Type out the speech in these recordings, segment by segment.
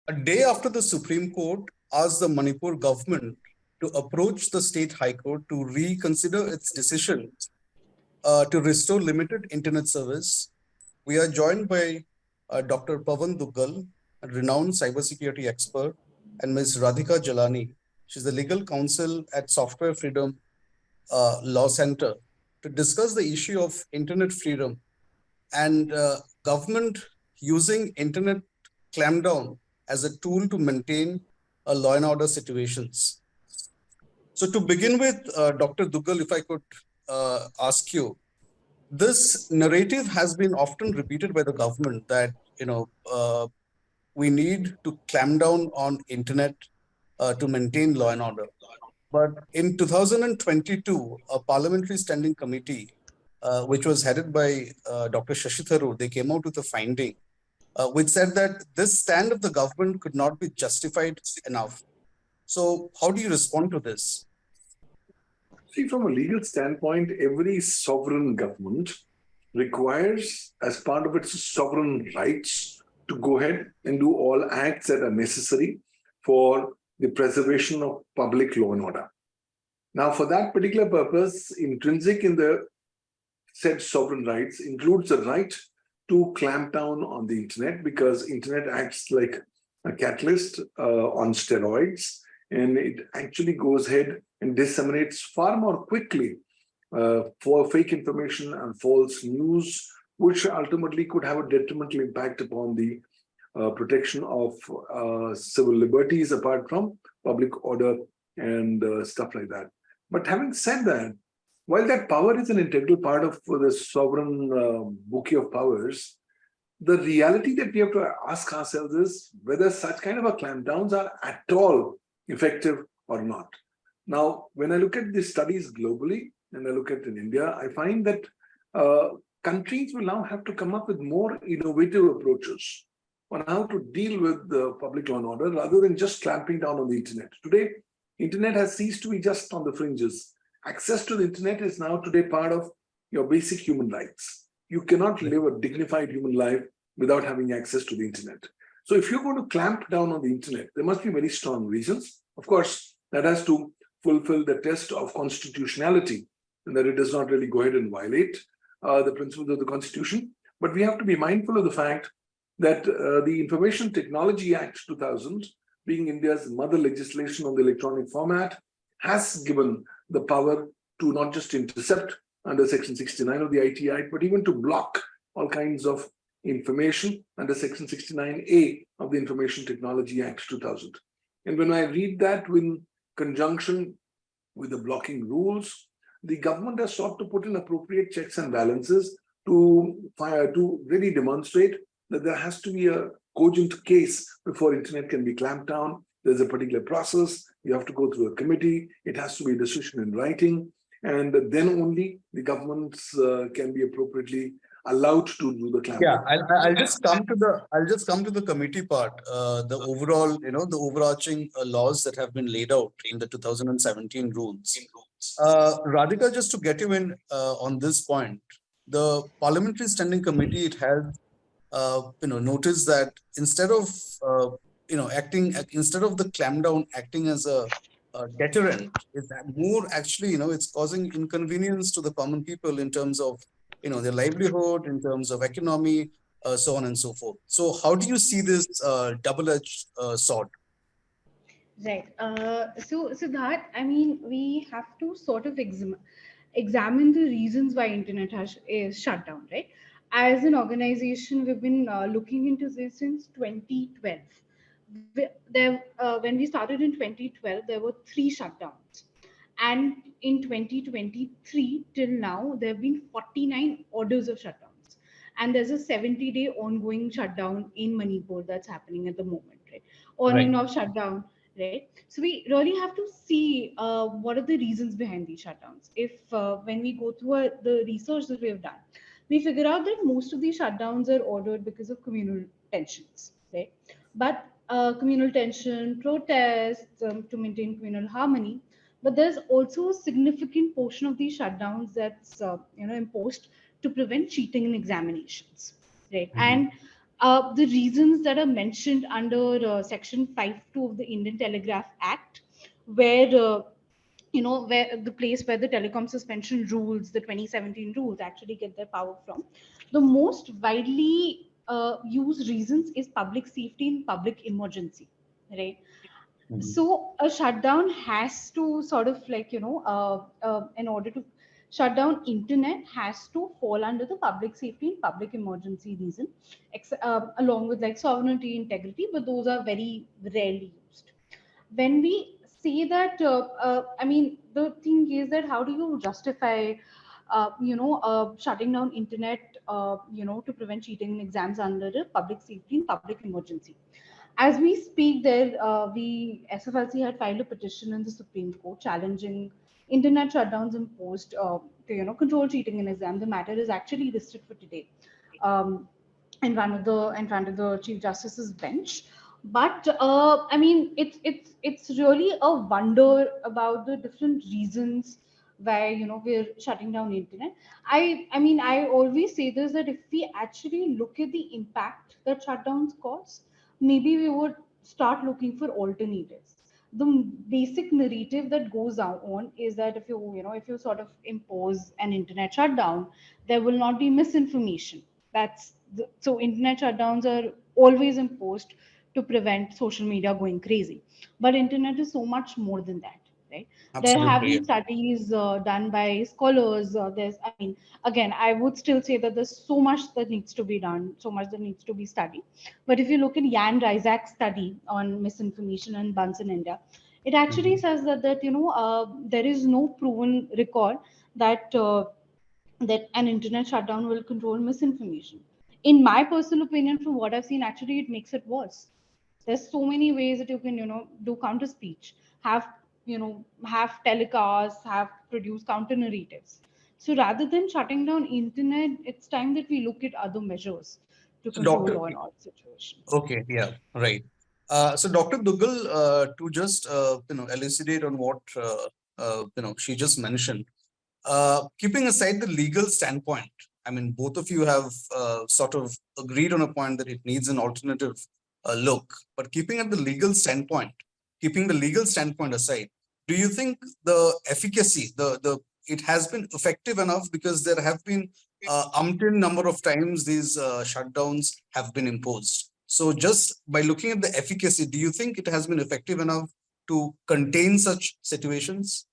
A day after the Supreme Court asked the Manipur government to approach the state high court to reconsider its decision to restore limited internet service, we are joined by Dr. Pavan Duggal, a renowned cybersecurity expert, and Ms. Radhika Jhalani. She's the legal counsel at Software Freedom Law Center to discuss the issue of internet freedom and government using internet clampdown as a tool to maintain a law and order situations. So to begin with, Dr. Duggal, if I could ask you, this narrative has been often repeated by the government that we need to clamp down on internet to maintain law and order. But in 2022, a parliamentary standing committee, which was headed by Dr. Shashi Tharoor, they came out with a finding which said that this stand of the government could not be justified enough. So, how do you respond to this? See, from a legal standpoint, every sovereign government requires, as part of its sovereign rights, to go ahead and do all acts that are necessary for the preservation of public law and order. Now, for that particular purpose, intrinsic in the said sovereign rights includes the right to clamp down on the internet, because internet acts like a catalyst on steroids, and it actually goes ahead and disseminates far more quickly for fake information and false news, which ultimately could have a detrimental impact upon the protection of civil liberties, apart from public order and stuff like that. But having said that, while that power is an integral part of the sovereign bouquet of powers, the reality that we have to ask ourselves is whether such kind of a clampdowns are at all effective or not. Now, when I look at the studies globally and I look at in India, I find that countries will now have to come up with more innovative approaches on how to deal with the public law and order rather than just clamping down on the internet. Today, internet has ceased to be just on the fringes. Access to the internet is now today part of your basic human rights. You cannot live a dignified human life without having access to the internet. So if you're going to clamp down on the internet, there must be very strong reasons. Of course, that has to fulfill the test of constitutionality, and that it does not really go ahead and violate the principles of the Constitution. But we have to be mindful of the fact that the Information Technology Act 2000, being India's mother legislation on the electronic format, has given the power to not just intercept under Section 69 of the IT Act, but even to block all kinds of information under Section 69A of the Information Technology Act 2000. And when I read that in conjunction with the blocking rules, the government has sought to put in appropriate checks and balances to really demonstrate that there has to be a cogent case before internet can be clamped down. There's a particular process. You have to go through a committee. It has to be a decision in writing. And then only the governments can be appropriately allowed to do the clampdown. Yeah, I'll just come to the committee part. The overall, the overarching laws that have been laid out in the 2017 rules. Radhika, just to get you in on this point, the Parliamentary Standing Committee, it has noticed that instead of instead of the clampdown acting as a deterrent, is that more actually it's causing inconvenience to the common people in terms of their livelihood, in terms of economy, so on and so forth. So how do you see this double-edged sword? Right. So that, I mean, we have to sort of examine the reasons why internet is shut down, right? As an organization, we've been looking into this since 2012. When we started in 2012, there were 3 shutdowns. And in 2023 till now, there have been 49 orders of shutdowns. And there's a 70-day ongoing shutdown in Manipur that's happening at the moment, right? On and off shutdown, right? So we really have to see what are the reasons behind these shutdowns. If when we go through the research that we have done, we figure out that most of these shutdowns are ordered because of communal tensions, right? But communal tension, protests to maintain communal harmony, but there's also a significant portion of these shutdowns that's imposed to prevent cheating in examinations, right? And the reasons that are mentioned under Section 5(2) of the Indian Telegraph Act, where where the place where the telecom suspension rules, the 2017 rules, actually get their power from. The most widely used reasons is public safety and public emergency, right? Mhm. So a shutdown has to sort of in order to shut down internet has to fall under the public safety and public emergency reason, along with like sovereignty, integrity, but those are very rarely used. When we say that, I mean, the thing is that how do you justify, shutting down internet, to prevent cheating in exams under the public safety and public emergency? As we speak, the SFLC had filed a petition in the Supreme Court challenging internet shutdowns imposed to control cheating in exams. The matter is actually listed for today. Um, in front of the Chief Justice's bench. But I mean, it's really a wonder about the different reasons why we're shutting down internet. I mean, I always say this, that if we actually look at the impact that shutdowns cause, maybe we would start looking for alternatives. The basic narrative that goes on is that if you sort of impose an internet shutdown, there will not be misinformation. So internet shutdowns are always imposed to prevent social media going crazy, but internet is so much more than that, right? There have Absolutely. Yeah. been studies done by scholars. There's I mean, again, I would still say that there's so much that needs to be done, so much that needs to be studied. But if you look at Jan Rizak's study on misinformation and buns in India, it actually Mhm. says that there is no proven record that an internet shutdown will control misinformation. In my personal opinion, from what I've seen, actually it makes it worse. There's so many ways that you can, do counter speech, have, have telecasts, have produce counter narratives. So rather than shutting down internet, it's time that we look at other measures to So, control Doctor, law and order situations. okay, yeah, right. So, Dr. Duggal, to just elucidate on what she just mentioned, keeping aside the legal standpoint, I mean, both of you have sort of agreed on a point that it needs an alternative look. But keeping the legal standpoint aside, do you think the efficacy, the it has been effective enough? Because there have been umpteen number of times these shutdowns have been imposed. So, just by looking at the efficacy, do you think it has been effective enough to contain such situations?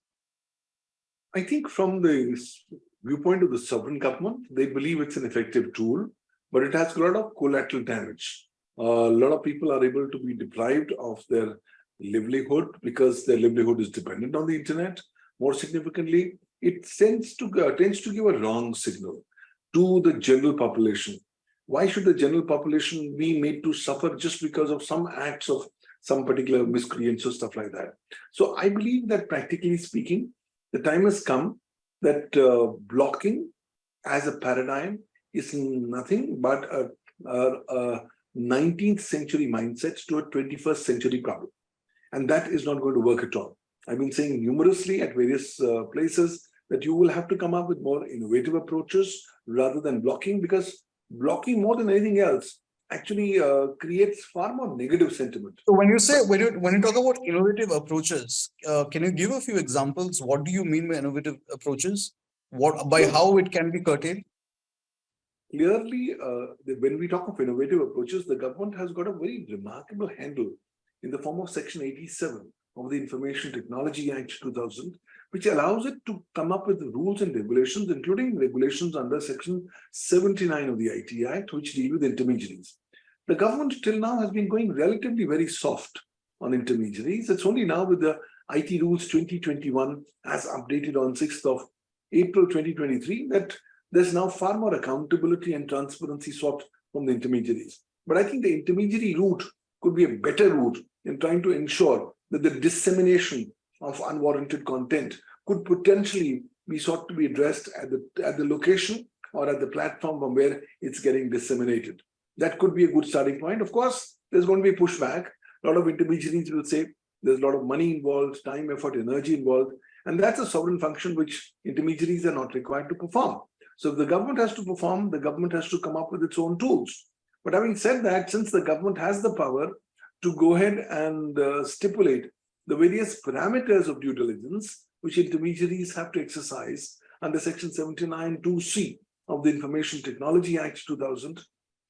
I think from the viewpoint of the sovereign government, they believe it's an effective tool, but it has a lot of collateral damage. A lot of people are able to be deprived of their livelihood because their livelihood is dependent on the internet. More significantly, it tends to give a wrong signal to the general population. Why should the general population be made to suffer just because of some acts of some particular miscreants or stuff like that? So I believe that practically speaking, the time has come that blocking as a paradigm is nothing but a 19th century mindset to a 21st century problem. And that is not going to work at all. I've been saying numerously at various places that you will have to come up with more innovative approaches rather than blocking, because blocking more than anything else actually creates far more negative sentiment. So when you talk about innovative approaches, can you give a few examples? What do you mean by innovative approaches? What by So how it can be curtailed? clearly, when we talk of innovative approaches, the government has got a very remarkable handle in the form of Section 87 of the Information Technology Act 2000, which allows it to come up with rules and regulations, including regulations under Section 79 of the IT Act, which deal with intermediaries. The government till now has been going relatively very soft on intermediaries. It's only now with the IT Rules 2021, as updated on 6th of April 2023, that there's now far more accountability and transparency sought from the intermediaries. But I think the intermediary route could be a better route in trying to ensure that the dissemination of unwarranted content could potentially be sought to be addressed at the location or at the platform from where it's getting disseminated. That could be a good starting point. Of course, there's going to be pushback. A lot of intermediaries will say there's a lot of money involved, time, effort, energy involved, and that's a sovereign function which intermediaries are not required to perform. So if the government has to perform, the government has to come up with its own tools. But having said that, since the government has the power to go ahead and stipulate the various parameters of due diligence which intermediaries have to exercise under Section 79(2)(c) of the Information Technology Act 2000,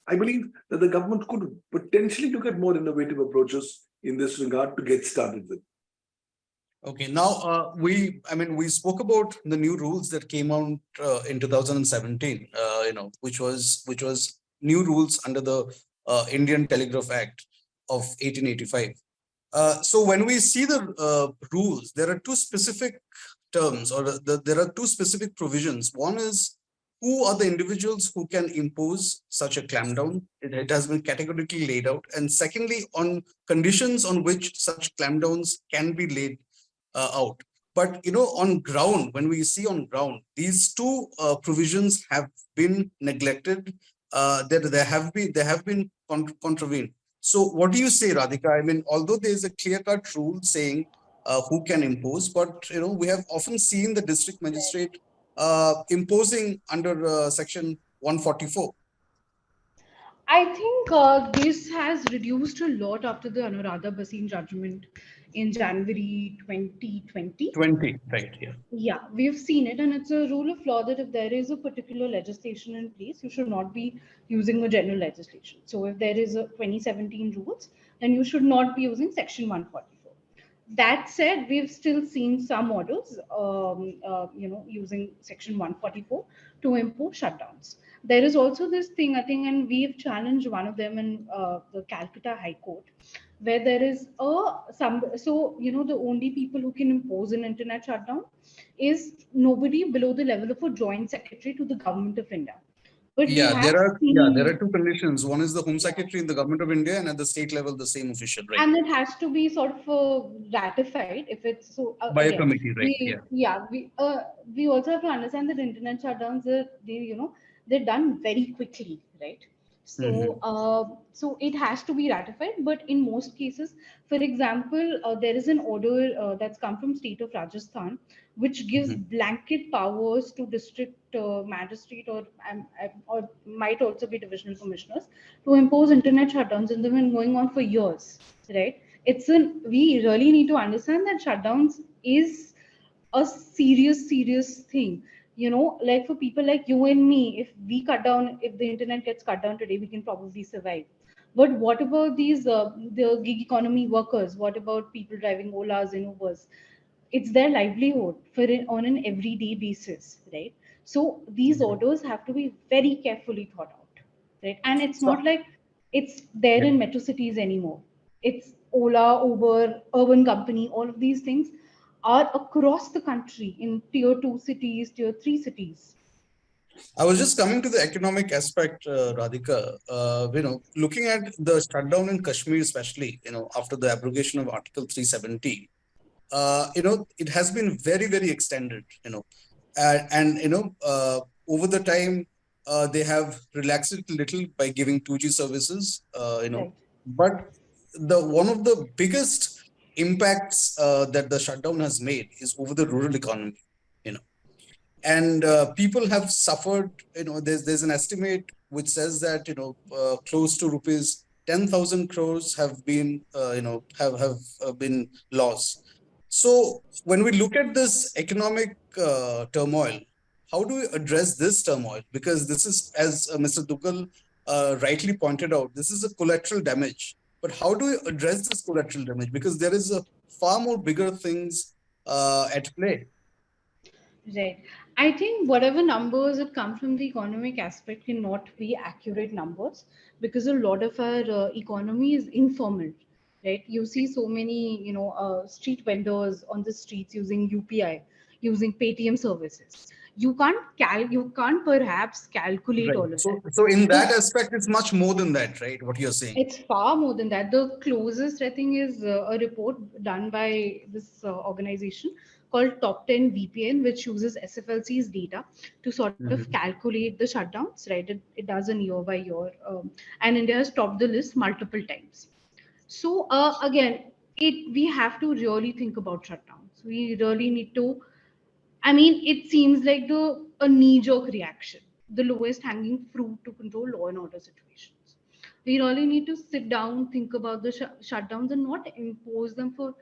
I believe that the government could potentially look at more innovative approaches in this regard to get started with. Okay, now we spoke about the new rules that came out in 2017, which was new rules under the Indian Telegraph Act of 1885. So when we see the rules, there are two specific terms, or there are two specific provisions. One is who are the individuals who can impose such a clampdown. It has been categorically laid out. And secondly, on conditions on which such clampdowns can be laid out. But on ground, when we see on ground, these two provisions have been neglected. They have been contravened. So, what do you say, Radhika? I mean, although there is a clear-cut rule saying who can impose, but we have often seen the district magistrate imposing under Section 144. I think this has reduced a lot after the Anuradha Bhasin judgment in January 2020. 20, right? Yeah. Yeah, we've seen it, and it's a rule of law that if there is a particular legislation in place, you should not be using a general legislation. So if there is a 2017 rules, then you should not be using Section 144. That said, we've still seen some orders, using Section 144 to impose shutdowns. There is also this thing, I think, and we've challenged one of them in the Calcutta High Court, where there is the only people who can impose an internet shutdown is nobody below the level of a joint secretary to the government of India. But we Yeah, have there are seen, two conditions. One is the Home yeah, Secretary in the government of India, and at the state level, the same official, right? and it has to be sort of ratified if it's so. By a Again, committee, right? Yeah. we also have to understand that internet shutdowns are they're done very quickly, right? So Hmm. it has to be ratified, but in most cases, for example, there is an order that's come from state of Rajasthan which gives Hmm. blanket powers to district magistrate or might also be divisional commissioners to impose internet shutdowns, and they've been going on for years, right? We really need to understand that shutdowns is a serious thing. Like for people like you and me, if the internet gets cut down today, we can probably survive. But what about the gig economy workers? What about people driving Olas and Ubers? It's their livelihood on an everyday basis, right? So these Hmm. orders have to be very carefully thought out, right? And it's So, not like it's there yeah. in metro cities anymore. It's Ola, Uber, urban company, all of these things are across the country in tier 2 cities, tier 3 cities. I was just coming to the economic aspect, Radhika. Looking at the shutdown in Kashmir, especially, after the abrogation of Article 370, it has been very, very extended, and over the time, they have relaxed it a little by giving 2G services, Right. but one of the biggest impacts that the shutdown has made is over the rural economy, you know, and people have suffered. There's an estimate which says that close to rupees 10,000 crores have been been lost. So when we look at this economic turmoil, how do we address this turmoil? Because this is, as Mr. Duggal rightly pointed out, this is a collateral damage. But how do we address this collateral damage? Because there is a far more bigger things at play. Right. I think whatever numbers that come from the economic aspect cannot be accurate numbers because a lot of our economy is informal, right? You see so many, street vendors on the streets using UPI, using Paytm services. You can't perhaps calculate Right. all of that. So in that So aspect, it's much more than that, right? What you're saying. it's far more than that. The closest, I think, is a report done by this organization called Top 10 VPN, which uses SFLC's data to sort of Mhm. calculate the shutdowns, right? It does a year by year. And India has topped the list multiple times. So, again, we have to really think about shutdowns. We really need to. I mean, it seems like a knee jerk reaction, the lowest hanging fruit to control law and order situations. We really need to sit down, think about the shutdowns, and not impose them for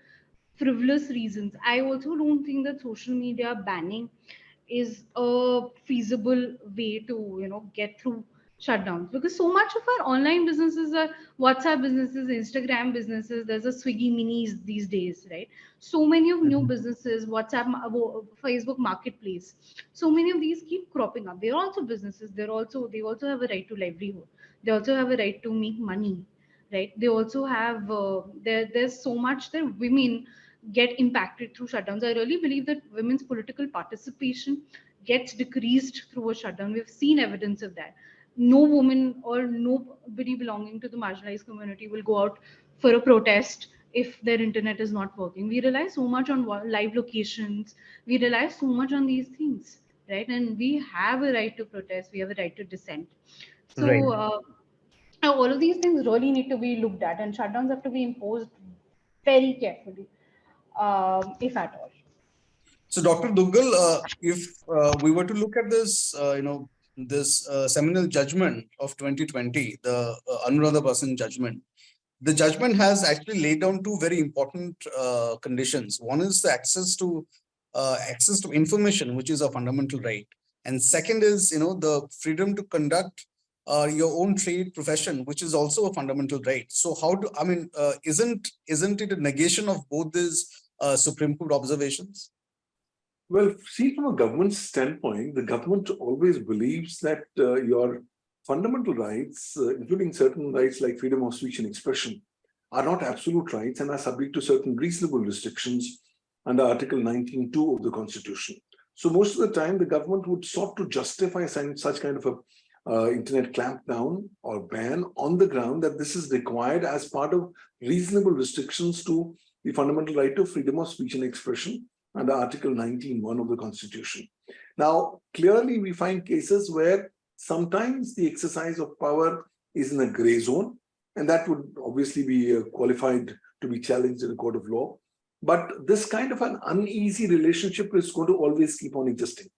frivolous reasons. I also don't think that social media banning is a feasible way to, get through shutdowns, because so much of our online businesses are WhatsApp businesses, Instagram businesses. There's a Swiggy minis these days, right? So many of new Mhm. businesses, Facebook Marketplace, so many of these keep cropping up. They're also businesses. They also have a right to livelihood. They also have a right to make money, right? They also have there's so much that women get impacted through shutdowns. I really believe that women's political participation gets decreased through a shutdown. We've seen evidence of that. No woman or nobody belonging to the marginalized community will go out for a protest if their internet is not working. We rely so much on live locations. We rely so much on these things, right? And we have a right to protest. We have a right to dissent. So Right. all of these things really need to be looked at, and shutdowns have to be imposed very carefully, if at all. So, Dr. Duggal, if we were to look at this, this seminal judgment of 2020, the Anuradha Basin judgment, the judgment has actually laid down two very important conditions. One is the access to information, which is a fundamental right, and second is the freedom to conduct your own trade profession, which is also a fundamental right. So, how do I mean? Isn't it a negation of both these Supreme Court observations? Well, see, from a government standpoint, the government always believes that your fundamental rights, including certain rights like freedom of speech and expression, are not absolute rights and are subject to certain reasonable restrictions under Article 19(2) of the Constitution. So most of the time, the government would sought to justify such kind of a internet clampdown or ban on the ground that this is required as part of reasonable restrictions to the fundamental right to freedom of speech and expression under Article 19(1) of the Constitution. Now, clearly, we find cases where sometimes the exercise of power is in a gray zone, and that would obviously be qualified to be challenged in a court of law. But this kind of an uneasy relationship is going to always keep on existing.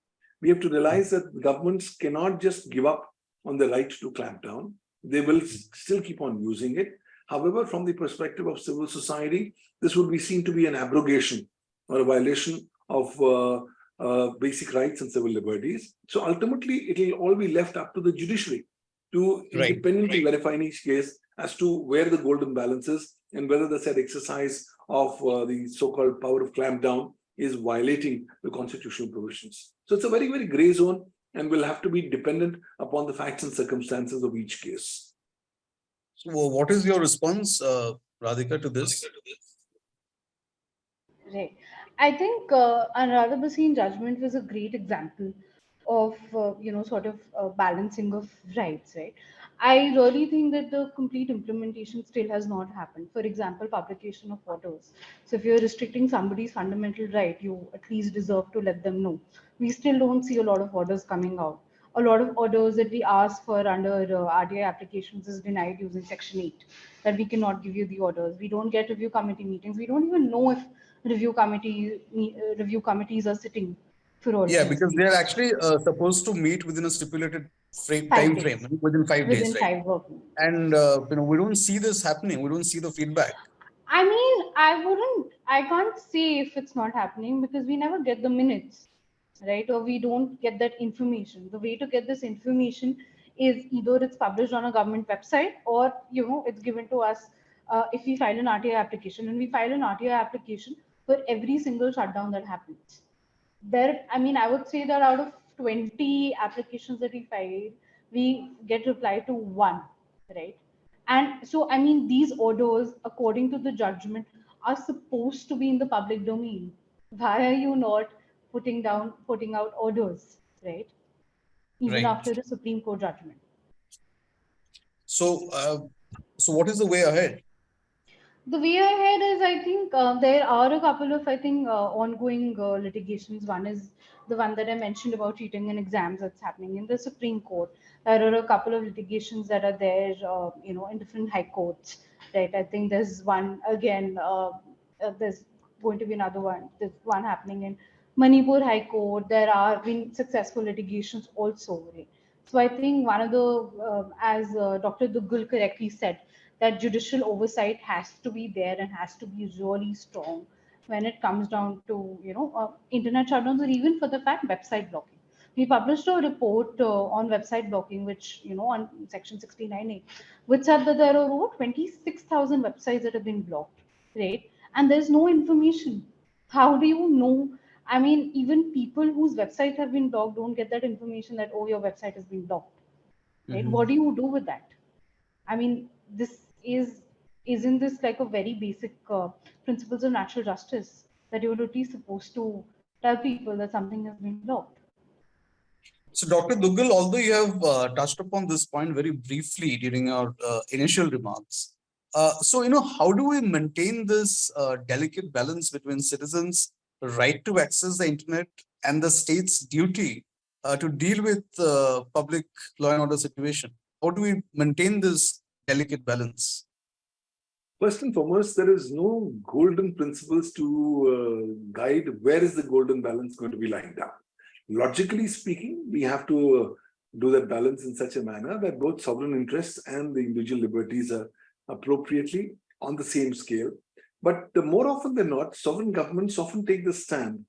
We have to realize that governments cannot just give up on the right to clamp down. They will still keep on using it. However, from the perspective of civil society, this would be seen to be an abrogation or a violation of basic rights and civil liberties. So ultimately, it will all be left up to the judiciary to Right. independently verify in each case as to where the golden balance is and whether the said exercise of the so-called power of clampdown is violating the constitutional provisions. So it's a very, very gray zone and will have to be dependent upon the facts and circumstances of each case. So, what is your response, Radhika, to this? Right. I think Anuradha Bhasin judgment was a great example of, sort of balancing of rights, right? I really think that the complete implementation still has not happened. For example, publication of orders. So if you're restricting somebody's fundamental right, you at least deserve to let them know. We still don't see a lot of orders coming out. A lot of orders that we ask for under RDI applications is denied using Section 8, that we cannot give you the orders. We don't get review committee meetings. We don't even know if review committees are sitting for all of Yeah, these because things. they are actually supposed to meet within a stipulated Five time frame, days, within 5 days, within right? 5 working days. And we don't see this happening. We don't see the feedback. I mean, I can't say if it's not happening because we never get the minutes, right? Or we don't get that information. The way to get this information is either it's published on a government website or, it's given to us if we file an RTI application. And we file an RTI application for every single shutdown that happens. I mean, I would say that out of 20 applications that we filed, we get reply to one, right? And so, I mean, these orders, according to the judgment, are supposed to be in the public domain. Why are you not putting out orders, right? Even Right. after the Supreme Court judgment. So, so what is the way ahead? The way ahead is, I think there are a couple of, I think, ongoing litigations. One is the one that I mentioned about cheating in exams that's happening in the Supreme Court. There are a couple of litigations that are there, in different high courts, right? I think there's one again. There's going to be another one. There's one happening in Manipur High Court. There are been successful litigations also, right? So I think one of the, as Dr. Duggal correctly said, that judicial oversight has to be there and has to be really strong when it comes down to, internet shutdowns, or even for the fact website blocking. We published a report on website blocking, which, on section 69A, which said that there are over 26,000 websites that have been blocked, right? And there's no information. How do you know? I mean, even people whose websites have been blocked don't get that information that, oh, your website has been blocked, right? Mhm. What do you do with that? I mean, isn't this like a very basic principles of natural justice that you're at least supposed to tell people that something has been blocked? So, Dr. Duggal, although you have touched upon this point very briefly during our initial remarks, how do we maintain this delicate balance between citizens' right to access the internet and the state's duty to deal with public law and order situation? How do we maintain this delicate balance? First and foremost, there is no golden principles to guide where is the golden balance going to be lying down. Logically speaking, we have to do that balance in such a manner that both sovereign interests and the individual liberties are appropriately on the same scale. But more often than not, sovereign governments often take the stand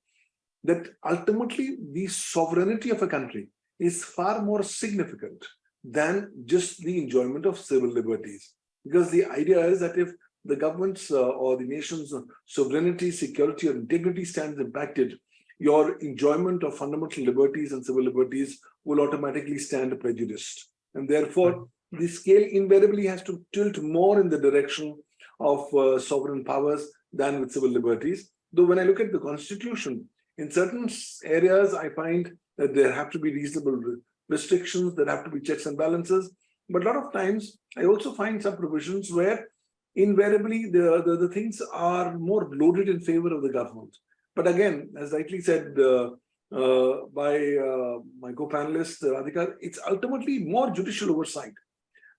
that ultimately the sovereignty of a country is far more significant than just the enjoyment of civil liberties. Because the idea is that if the government's or the nation's sovereignty, security, or integrity stands impacted, your enjoyment of fundamental liberties and civil liberties will automatically stand prejudiced. And therefore, the scale invariably has to tilt more in the direction of sovereign powers than with civil liberties. Though when I look at the Constitution, in certain areas, I find that there have to be reasonable restrictions, there have to be checks and balances. But a lot of times, I also find some provisions where invariably the things are more loaded in favor of the government. But again, as rightly said by my co-panelist, Radhika, it's ultimately more judicial oversight.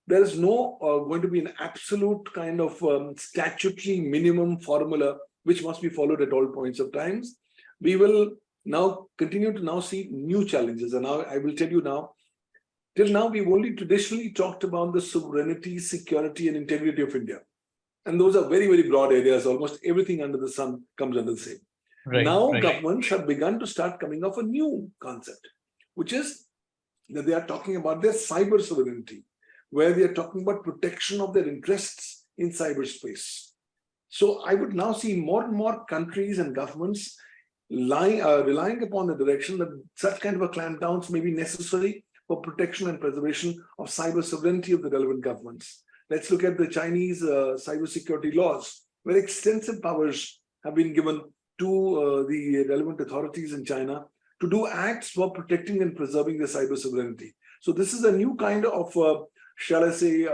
There is no going to be an absolute kind of statutory minimum formula which must be followed at all points of times. We will now continue to now see new challenges. And now I will tell you now, till now, we've only traditionally talked about the sovereignty, security, and integrity of India. And those are very, very broad areas. Almost everything under the sun comes under the same. Now, governments have begun to start coming up with a new concept, which is that they are talking about their cyber sovereignty, where they are talking about protection of their interests in cyberspace. So I would now see more and more countries and governments relying upon the direction that such kind of a clampdowns may be necessary for protection and preservation of cyber sovereignty of the relevant governments. Let's look at the Chinese cybersecurity laws, where extensive powers have been given to the relevant authorities in China to do acts for protecting and preserving the cyber sovereignty. So this is a new kind of, shall I say,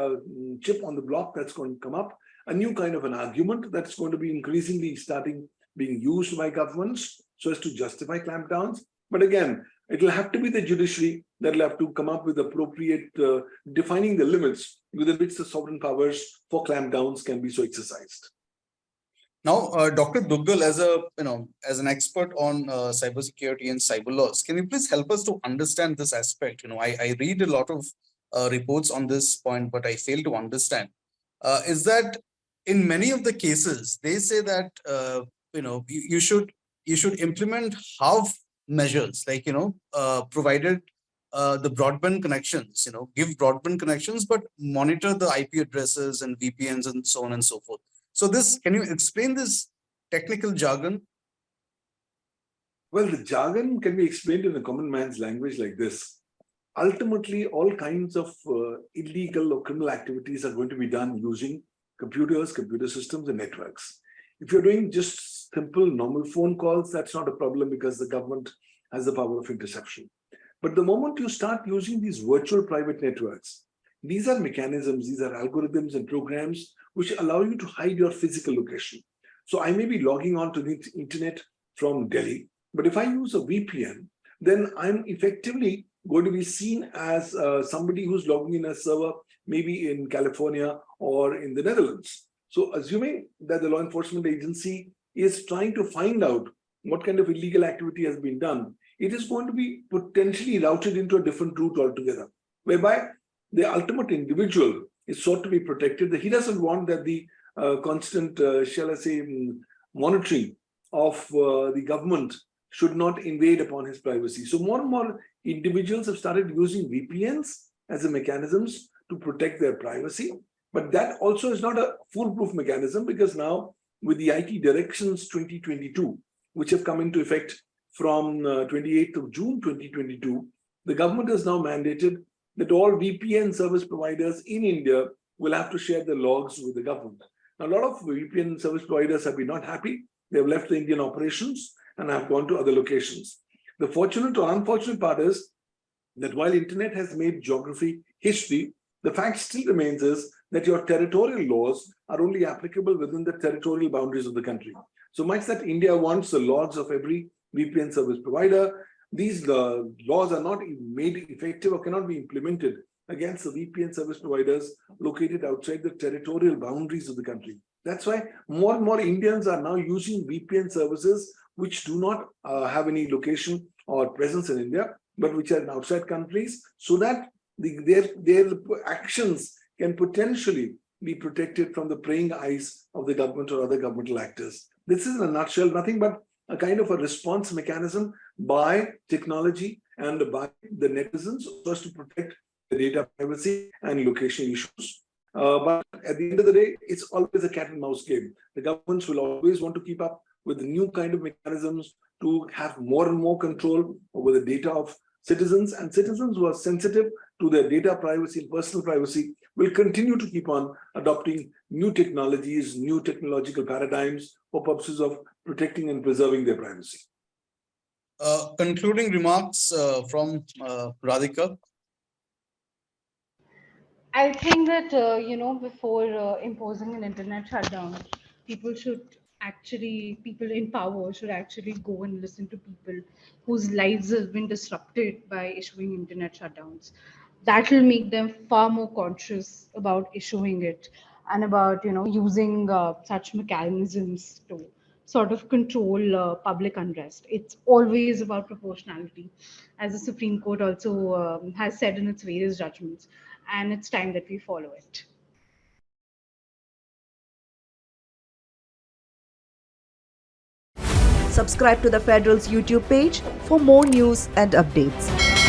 chip on the block that's going to come up, a new kind of an argument that's going to be increasingly starting being used by governments so as to justify clampdowns. But again, it'll have to be the judiciary that'll have to come up with appropriate defining the limits within which the sovereign powers for clampdowns can be so exercised. Now, Dr. Duggal, as an expert on cybersecurity and cyber laws, can you please help us to understand this aspect? I read a lot of reports on this point, but I fail to understand. Is that in many of the cases they say that you should implement half measures, like provided the broadband connections, give broadband connections, but monitor the IP addresses and VPNs and so on and so forth. So can you explain this technical jargon? Well, the jargon can be explained in a common man's language like this. Ultimately, all kinds of illegal or criminal activities are going to be done using computers, computer systems, and networks. If you're doing just simple, normal phone calls, that's not a problem because the government has the power of interception. But the moment you start using these virtual private networks, these are mechanisms, these are algorithms and programs which allow you to hide your physical location. So I may be logging on to the internet from Delhi, but if I use a VPN, then I'm effectively going to be seen as somebody who's logging in a server, maybe in California or in the Netherlands. So assuming that the law enforcement agency is trying to find out what kind of illegal activity has been done, it is going to be potentially routed into a different route altogether. whereby the ultimate individual is sought to be protected. He doesn't want that the constant, shall I say, monitoring of the government should not invade upon his privacy. So more and more individuals have started using VPNs as a mechanisms to protect their privacy. But that also is not a foolproof mechanism, because now with the IT Directions 2022, which have come into effect from 28th of June 2022, the government has now mandated that all VPN service providers in India will have to share the logs with the government. Now, a lot of VPN service providers have been not happy. They have left the Indian operations and have gone to other locations. The fortunate or unfortunate part is that while internet has made geography history, the fact still remains is that your territorial laws are only applicable within the territorial boundaries of the country. So much that India wants the logs of every VPN service provider, these laws are not made effective or cannot be implemented against the VPN service providers located outside the territorial boundaries of the country. That's why more and more Indians are now using VPN services which do not have any location or presence in India, but which are in outside countries, so that their actions can potentially be protected from the prying eyes of the government or other governmental actors. This is in a nutshell nothing but a kind of a response mechanism by technology and by the netizens so as to protect the data privacy and location issues. But at the end of the day, it's always a cat and mouse game. The governments will always want to keep up with the new kind of mechanisms to have more and more control over the data of citizens, and citizens who are sensitive to their data privacy and personal privacy will continue to keep on adopting new technologies, new technological paradigms for purposes of protecting and preserving their privacy. Concluding remarks from Radhika. I think that, before imposing an internet shutdown, people in power should actually go and listen to people whose lives have been disrupted by issuing internet shutdowns. That will make them far more conscious about issuing it, and about, using such mechanisms to sort of control public unrest. It's always about proportionality, as the Supreme Court also has said in its various judgments, and it's time that we follow it. Subscribe to the Federal's YouTube page for more news and updates.